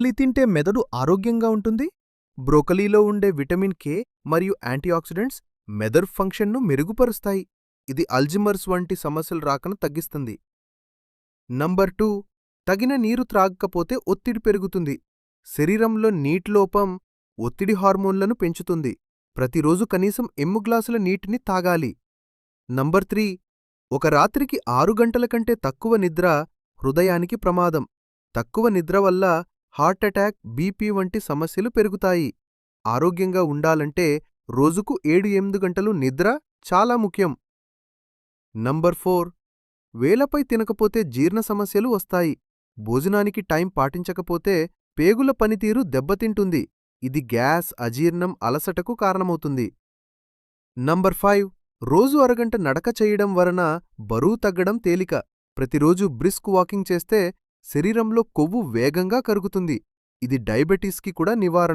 Broccoli తింటే మెదడు ఆరోగ్యంగా ఉంటుంది. బ్రోకలీలో ఉండే విటమిన్ కే మరియు యాంటీఆక్సిడెంట్స్ మెదడు ఫంక్షన్ను మెరుగుపరుస్తాయి. ఇది అల్జిమర్స్ వంటి సమస్యలు రాకను తగ్గిస్తుంది. నంబర్ 2, తగిన నీరు త్రాగకపోతే ఒత్తిడి పెరుగుతుంది. శరీరంలో నీటిలోపం ఒత్తిడి హార్మోన్లను పెంచుతుంది. ప్రతిరోజు కనీసం 8 గ్లాసుల నీటిని తాగాలి. నంబర్ 3, ఒక రాత్రికి 6 గంటల కంటే తక్కువ నిద్ర హృదయానికి ప్రమాదం. తక్కువ నిద్ర వల్ల హార్ట్ అటాక్, బీపీ వంటి సమస్యలు పెరుగుతాయి. ఆరోగ్యంగా ఉండాలంటే రోజుకు 7-8 గంటలు నిద్ర చాలా ముఖ్యం. నంబర్ 4, వేళపై తినకపోతే జీర్ణ సమస్యలు వస్తాయి. భోజనానికి టైం పాటించకపోతే పేగుల పనితీరు దెబ్బతింటుంది. ఇది గ్యాస్, అజీర్ణం, అలసటకు కారణమవుతుంది. నంబర్ 5, రోజు అరగంట నడక చేయడం వలన బరువు తగ్గడం తేలిక. ప్రతిరోజు బ్రిస్క్ వాకింగ్ చేస్తే శరీరంలో కొవ్వు వేగంగా కరుగుతుంది. ఇది డయాబెటీస్కి కూడా నివారణ.